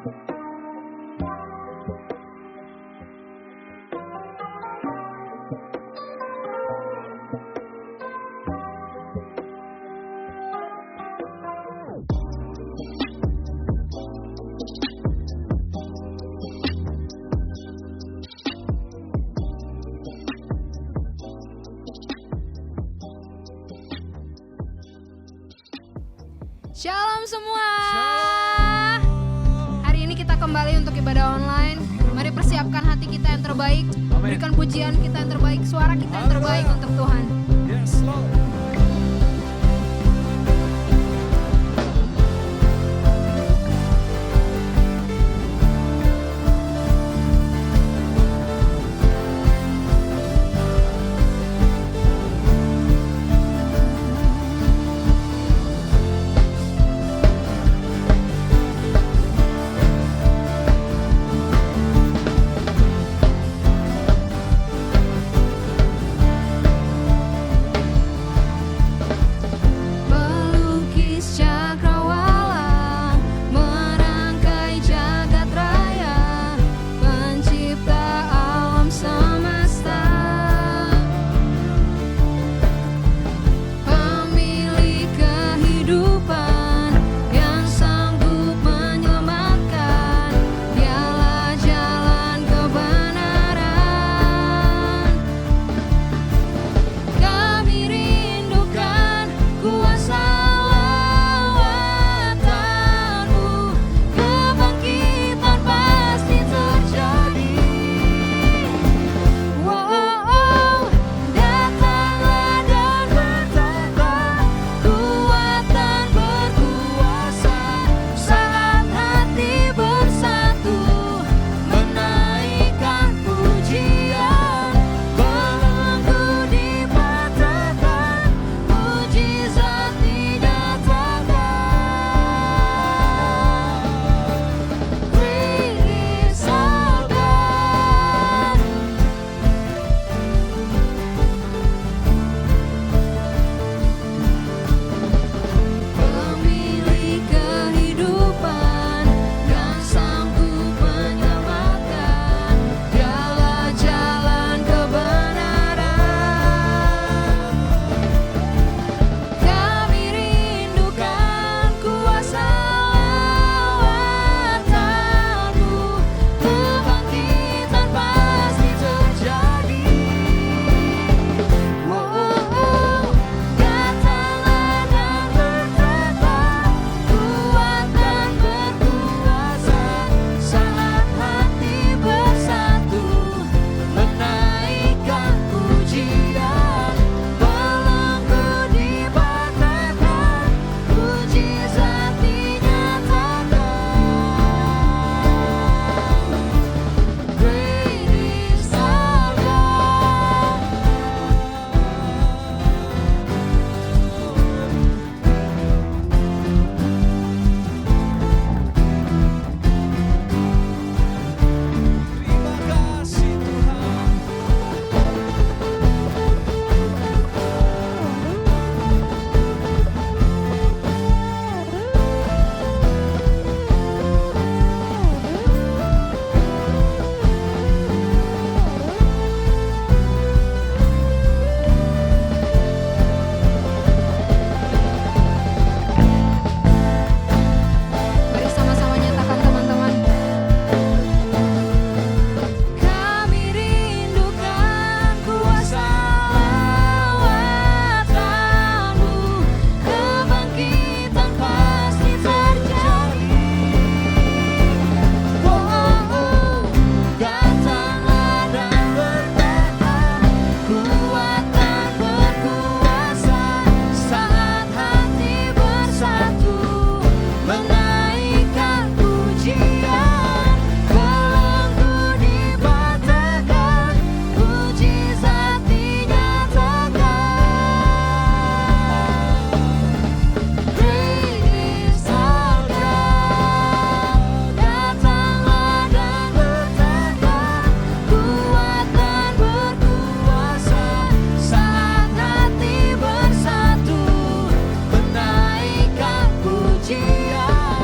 Shalom semua. Hari ini kita kembali untuk ibadah online. Mari persiapkan hati kita yang terbaik. Berikan pujian kita yang terbaik, suara kita yang terbaik untuk Tuhan. Yes, Lord. Pujian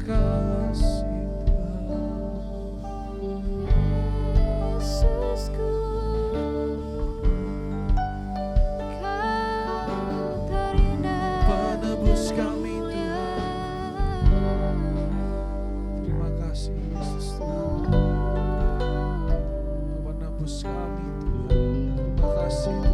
kasih Yesusku, Kau terindah, penebus kami Tuhan. mulia. Terima kasih Yesus Tuhan, penebus kami Tuhan. Terima kasih Tuhan.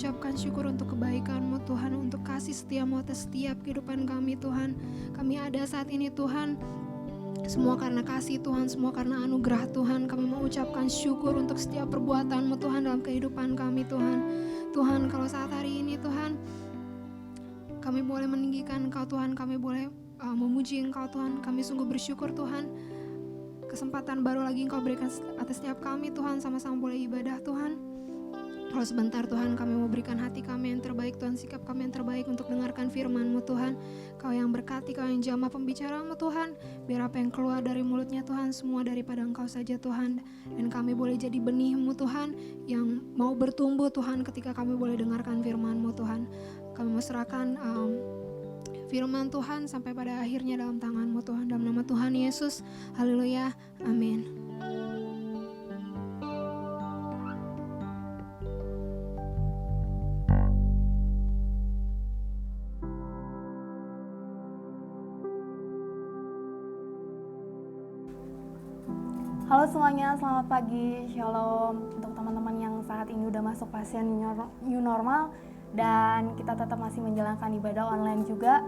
mengucapkan syukur untuk kebaikan-Mu Tuhan, untuk kasih setia-Mu atas setiap kehidupan kami Tuhan. Kami ada saat ini Tuhan, semua karena kasih Tuhan, semua karena anugerah Tuhan. Kami mengucapkan syukur untuk setiap perbuatan-Mu Tuhan dalam kehidupan kami Tuhan. Tuhan, kalau saat hari ini Tuhan, kami boleh meninggikan Engkau Tuhan, kami boleh memuji Engkau Tuhan. Kami sungguh bersyukur Tuhan, kesempatan baru lagi Engkau berikan atas setiap kami Tuhan, sama-sama boleh ibadah Tuhan. Kalau sebentar Tuhan, kami mau berikan hati kami yang terbaik Tuhan, sikap kami yang terbaik untuk dengarkan firman-Mu Tuhan. Kau yang berkati, Kau yang jamah pembicaraan-Mu Tuhan. Biar apa yang keluar dari mulutnya Tuhan, semua daripada Engkau saja Tuhan. Dan kami boleh jadi benih-Mu Tuhan, yang mau bertumbuh Tuhan ketika kami boleh dengarkan firman-Mu Tuhan. Kami mau serahkan firman Tuhan sampai pada akhirnya dalam tangan-Mu Tuhan. Dalam nama Tuhan Yesus, haleluya, amin. Halo semuanya, selamat pagi, shalom untuk teman-teman yang saat ini udah masuk fase new normal dan kita tetap masih menjalankan ibadah online juga.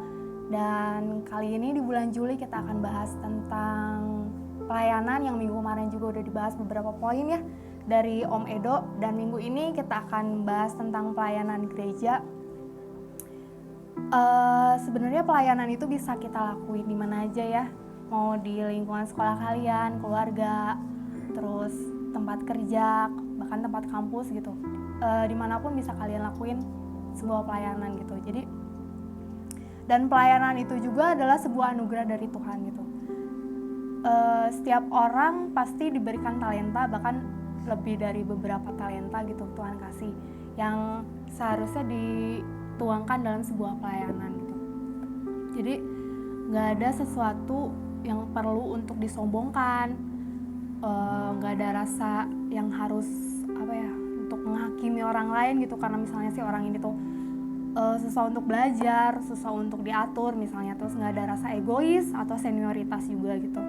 Dan kali ini di bulan Juli kita akan bahas tentang pelayanan yang minggu kemarin juga udah dibahas beberapa poin ya dari Om Edo, dan minggu ini kita akan bahas tentang pelayanan gereja. Sebenarnya pelayanan itu bisa kita lakuin di mana aja ya. Mau di lingkungan sekolah kalian, keluarga, terus tempat kerja, bahkan tempat kampus gitu. Dimanapun bisa kalian lakuin sebuah pelayanan gitu. Jadi, dan pelayanan itu juga adalah sebuah anugerah dari Tuhan gitu. Setiap orang pasti diberikan talenta, bahkan lebih dari beberapa talenta gitu Tuhan kasih, yang seharusnya dituangkan dalam sebuah pelayanan gitu. Jadi nggak ada sesuatu yang perlu untuk disombongkan, nggak ada rasa yang harus untuk menghakimi orang lain gitu, karena misalnya si orang ini tuh susah untuk belajar, susah untuk diatur misalnya, terus nggak ada rasa egois atau senioritas juga gitu.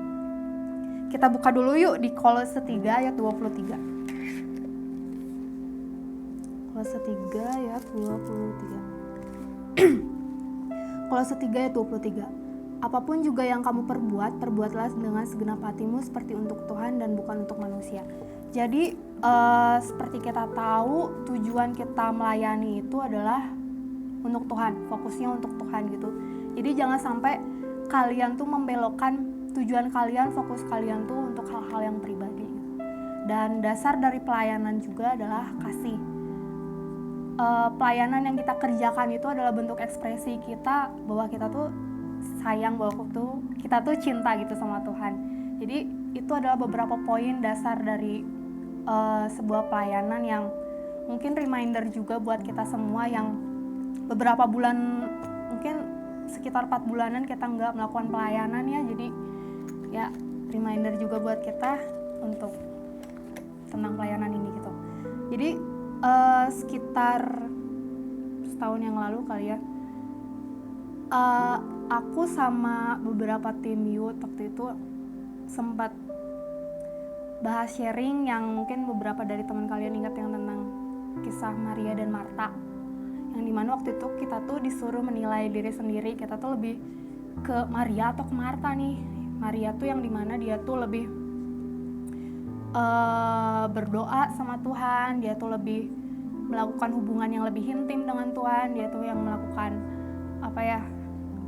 Kita buka dulu yuk di Kolose 3 ayat 23. Kolose 3 ayat 23. Kolose 3 ayat 23. Apapun juga yang kamu perbuat, perbuatlah dengan segenap hatimu seperti untuk Tuhan dan bukan untuk manusia. Jadi seperti kita tahu, tujuan kita melayani itu adalah untuk Tuhan, fokusnya untuk Tuhan gitu. Jadi jangan sampai kalian tuh membelokkan tujuan kalian, fokus kalian tuh untuk hal-hal yang pribadi. Dan dasar dari pelayanan juga adalah kasih. Pelayanan yang kita kerjakan itu adalah bentuk ekspresi kita bahwa kita tuh sayang, bahwa kita tuh cinta gitu sama Tuhan. Jadi itu adalah beberapa poin dasar dari sebuah pelayanan yang mungkin reminder juga buat kita semua yang beberapa bulan, mungkin sekitar 4 bulanan kita nggak melakukan pelayanan ya. Jadi ya reminder juga buat kita untuk tentang pelayanan ini gitu. Jadi sekitar setahun yang lalu kali ya, aku sama beberapa tim youth waktu itu sempat bahas sharing yang mungkin beberapa dari teman kalian ingat, yang tentang kisah Maria dan Marta, yang dimana waktu itu kita tuh disuruh menilai diri sendiri, kita tuh lebih ke Maria atau ke Marta nih. Maria tuh yang dimana dia tuh lebih berdoa sama Tuhan, dia tuh lebih melakukan hubungan yang lebih intim dengan Tuhan, dia tuh yang melakukan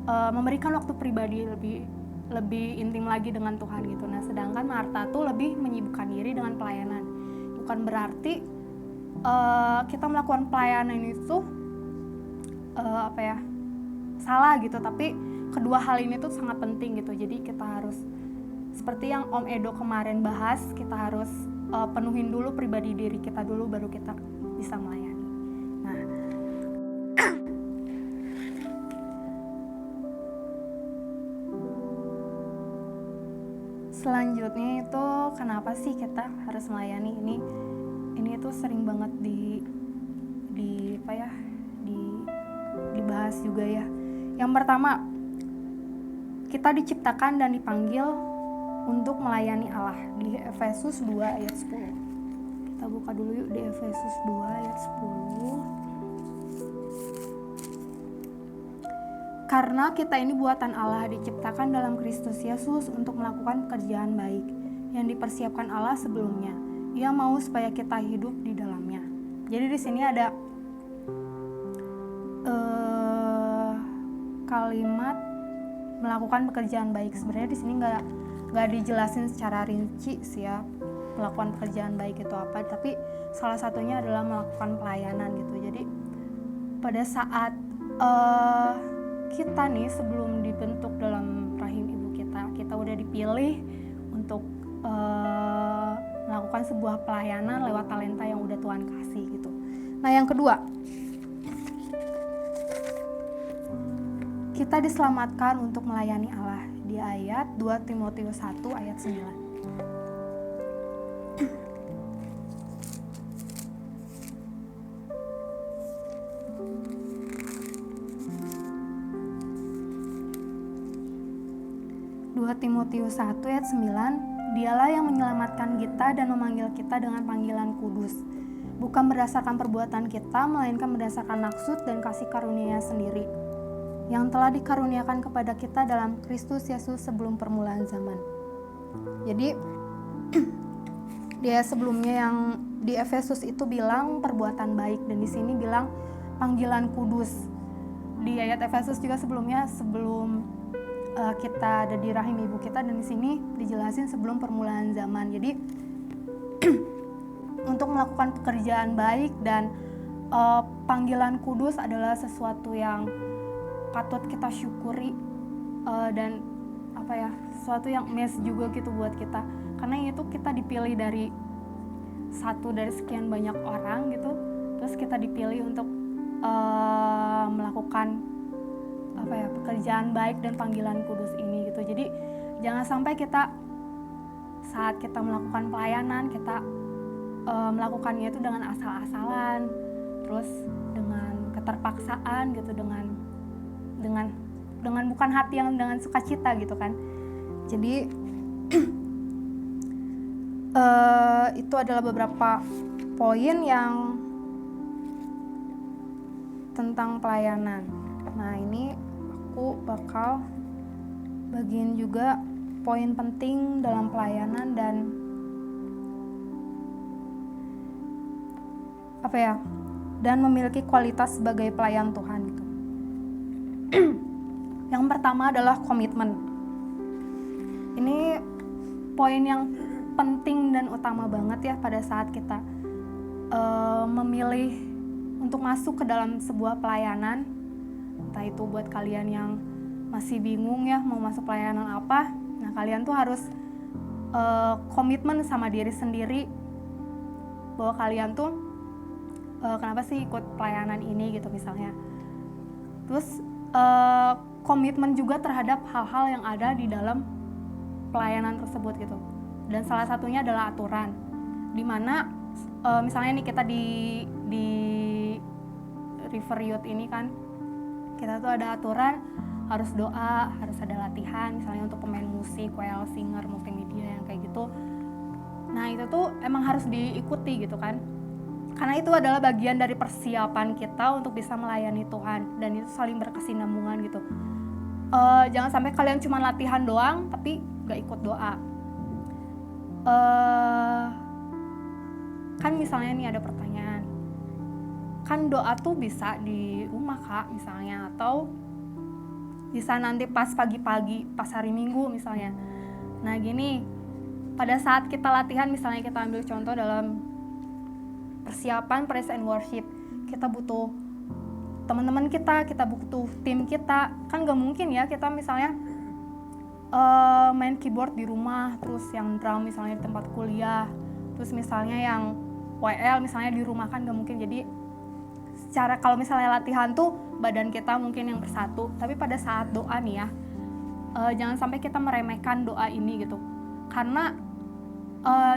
memberikan waktu pribadi lebih intim lagi dengan Tuhan gitu. Nah, sedangkan Marta tuh lebih menyibukkan diri dengan pelayanan. Bukan berarti kita melakukan pelayanan itu salah gitu, tapi kedua hal ini tuh sangat penting gitu. Jadi kita harus, seperti yang Om Edo kemarin bahas, kita harus penuhin dulu pribadi diri kita dulu, baru kita bisa melayani. Nah, selanjutnya itu kenapa sih kita harus melayani ini tuh sering banget dibahas juga ya. Yang pertama, kita diciptakan dan dipanggil untuk melayani Allah di Efesus 2 ayat 10. Kita buka dulu yuk di Efesus 2 ayat 10. Karena kita ini buatan Allah, diciptakan dalam Kristus Yesus untuk melakukan pekerjaan baik yang dipersiapkan Allah sebelumnya. Ia mau supaya kita hidup di dalamnya. Jadi di sini ada kalimat melakukan pekerjaan baik. Sebenarnya di sini nggak dijelasin secara rinci sih ya melakukan pekerjaan baik itu apa, tapi salah satunya adalah melakukan pelayanan gitu. Jadi pada saat kita nih sebelum dibentuk dalam rahim ibu kita udah dipilih untuk melakukan sebuah pelayanan lewat talenta yang udah Tuhan kasih gitu. Nah yang kedua, kita diselamatkan untuk melayani Allah di ayat 2 Timotius 1 ayat 9. Timotius 1 ayat 9, dialah yang menyelamatkan kita dan memanggil kita dengan panggilan kudus, bukan berdasarkan perbuatan kita, melainkan berdasarkan maksud dan kasih karunia sendiri, yang telah dikaruniakan kepada kita dalam Kristus Yesus sebelum permulaan zaman. Jadi dia sebelumnya yang di Efesus itu bilang perbuatan baik, dan di sini bilang panggilan kudus. Di ayat Efesus juga sebelumnya sebelum kita ada di rahim ibu kita, dan di sini dijelasin sebelum permulaan zaman. Jadi untuk melakukan pekerjaan baik dan panggilan kudus adalah sesuatu yang patut kita syukuri, dan sesuatu yang mes juga gitu buat kita, karena itu kita dipilih dari satu dari sekian banyak orang gitu, terus kita dipilih untuk melakukan pekerjaan baik dan panggilan kudus ini gitu. Jadi jangan sampai kita saat kita melakukan pelayanan kita melakukannya itu dengan asal-asalan, terus dengan keterpaksaan gitu, dengan bukan hati yang dengan sukacita gitu kan. Jadi itu adalah beberapa poin yang tentang pelayanan. Nah ini aku bakal bagiin juga poin penting dalam pelayanan dan memiliki kualitas sebagai pelayan Tuhan gitu. Yang pertama adalah komitmen. Ini poin yang penting dan utama banget ya pada saat kita memilih untuk masuk ke dalam sebuah pelayanan. Entah itu buat kalian yang masih bingung ya mau masuk pelayanan apa, nah kalian tuh harus komitmen sama diri sendiri bahwa kalian tuh kenapa sih ikut pelayanan ini gitu misalnya. Terus komitmen juga terhadap hal-hal yang ada di dalam pelayanan tersebut gitu. Dan salah satunya adalah aturan, dimana misalnya nih kita di River Youth ini kan, kita tuh ada aturan harus doa, harus ada latihan misalnya untuk pemain musik, choir, singer, multimedia yang kayak gitu. Nah itu tuh emang harus diikuti gitu kan, karena itu adalah bagian dari persiapan kita untuk bisa melayani Tuhan, dan itu saling berkesinambungan gitu. Jangan sampai kalian cuma latihan doang tapi gak ikut doa. Kan misalnya nih ada pertanyaan, kan doa tuh bisa di rumah Kak misalnya, atau bisa nanti pas pagi-pagi, pas hari Minggu misalnya. Nah gini, pada saat kita latihan misalnya, kita ambil contoh dalam persiapan praise and worship, kita butuh teman-teman kita butuh tim kita. Kan gak mungkin ya kita misalnya main keyboard di rumah, terus yang drum misalnya di tempat kuliah, terus misalnya yang WL misalnya di rumah, kan gak mungkin. Jadi secara kalau misalnya latihan tuh badan kita mungkin yang bersatu, tapi pada saat doa nih ya, jangan sampai kita meremehkan doa ini gitu, karena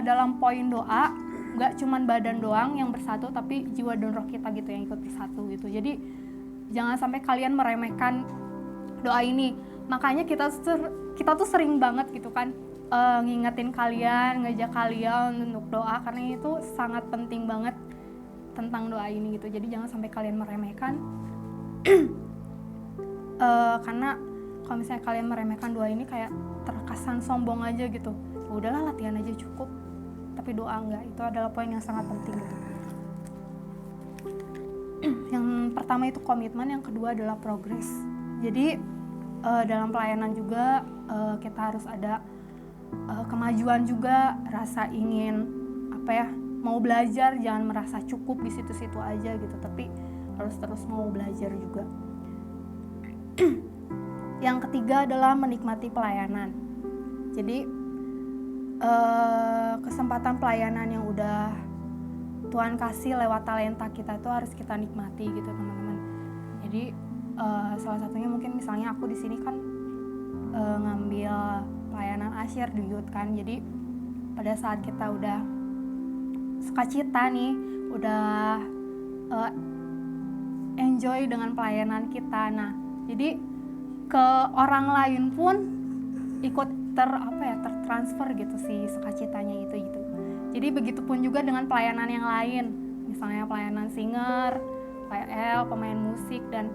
dalam poin doa gak cuman badan doang yang bersatu, tapi jiwa dan roh kita gitu yang ikut bersatu gitu. Jadi jangan sampai kalian meremehkan doa ini. Makanya kita tuh sering banget gitu kan ngingetin kalian, ngajak kalian untuk doa, karena itu sangat penting banget tentang doa ini gitu. Jadi jangan sampai kalian meremehkan karena kalau misalnya kalian meremehkan doa ini kayak terkesan sombong aja gitu. Ya udahlah, latihan aja cukup, tapi doa enggak. Itu adalah poin yang sangat penting gitu. Yang pertama itu komitmen, yang kedua adalah progres. Jadi dalam pelayanan juga kita harus ada kemajuan juga, rasa ingin mau belajar, jangan merasa cukup di situ-situ aja gitu, tapi harus terus mau belajar juga. Yang ketiga adalah menikmati pelayanan. Jadi kesempatan pelayanan yang udah Tuhan kasih lewat talenta kita itu harus kita nikmati gitu teman-teman. Jadi salah satunya mungkin misalnya aku di sini kan ngambil pelayanan asyir di youth kan. Jadi pada saat kita udah sukacita nih, udah enjoy dengan pelayanan kita. Nah, jadi ke orang lain pun ikut tertransfer gitu sih sukacitanya itu gitu. Jadi begitupun juga dengan pelayanan yang lain, misalnya pelayanan singer, PL, pemain musik, dan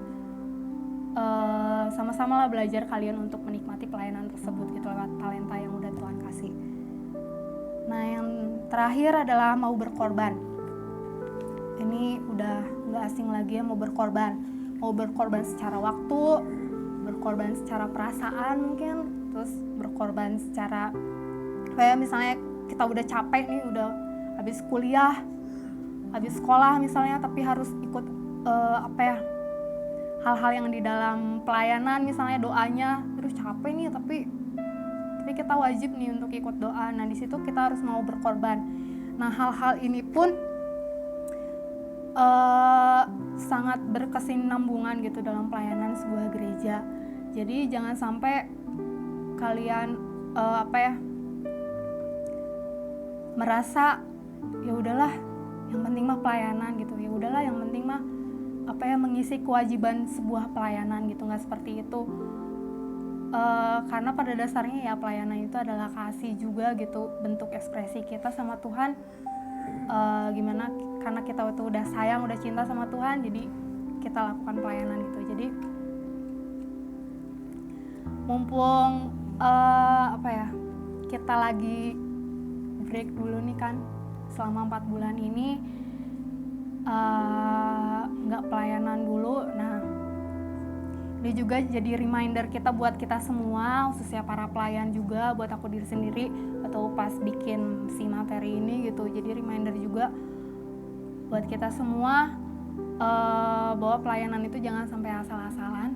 sama-sama lah belajar kalian untuk menikmati pelayanan tersebut gitu lewat talenta yang udah Tuhan kasih. Nah, yang terakhir adalah mau berkorban. Ini udah nggak asing lagi ya, mau berkorban secara waktu, berkorban secara perasaan mungkin, terus berkorban secara kayak misalnya kita udah capek nih, udah habis kuliah, habis sekolah misalnya, tapi harus ikut hal-hal yang di dalam pelayanan, misalnya doanya, terus capek nih, tapi kita wajib nih untuk ikut doa. Nah, di situ kita harus mau berkorban. Nah, hal-hal ini pun sangat berkesinambungan gitu dalam pelayanan sebuah gereja. Jadi jangan sampai kalian merasa ya udahlah, yang penting mah pelayanan gitu. Ya udahlah, yang penting mah mengisi kewajiban sebuah pelayanan gitu. Nggak seperti itu. Karena pada dasarnya ya pelayanan itu adalah kasih juga gitu, bentuk ekspresi kita sama Tuhan. Gimana karena kita tuh udah sayang, udah cinta sama Tuhan, jadi kita lakukan pelayanan gitu. Jadi mumpung kita lagi break dulu nih kan selama 4 bulan ini, nggak pelayanan dulu. Nah, ini juga jadi reminder kita buat kita semua, khususnya para pelayan juga, buat aku diri sendiri atau pas bikin si materi ini gitu. Jadi reminder juga buat kita semua bahwa pelayanan itu jangan sampai asal-asalan,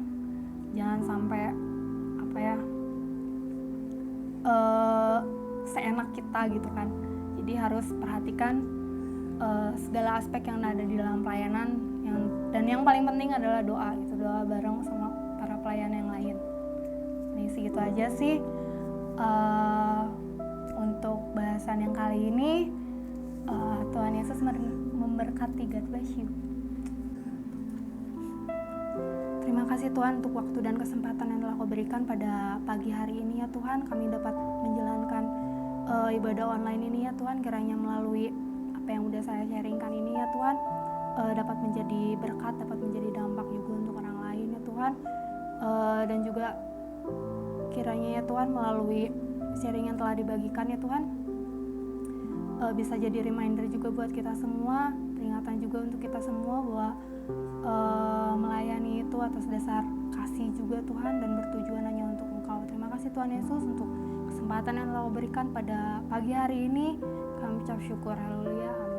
jangan sampai seenak kita gitu kan. Jadi harus perhatikan segala aspek yang ada di dalam pelayanan, dan yang paling penting adalah doa gitu, doa bareng sama para pelayan yang lain. Ini segitu aja sih untuk bahasan yang kali ini. Tuhan Yesus memberkati. God bless you. Terima kasih Tuhan untuk waktu dan kesempatan yang telah Kau berikan pada pagi hari ini ya Tuhan. Kami dapat menjalankan ibadah online ini ya Tuhan. Kiranya melalui apa yang udah saya sharingkan ini ya Tuhan, dapat menjadi berkat, dapat menjadi dampak juga untuk orang lain ya Tuhan. Dan juga kiranya ya Tuhan melalui sharing yang telah dibagikan ya Tuhan, bisa jadi reminder juga buat kita semua, peringatan juga untuk kita semua bahwa melayani itu atas dasar kasih juga Tuhan, dan bertujuan hanya untuk Engkau. Terima kasih Tuhan Yesus untuk kesempatan yang telah Kau berikan pada pagi hari ini. Kami ucap syukur, haleluya, amin.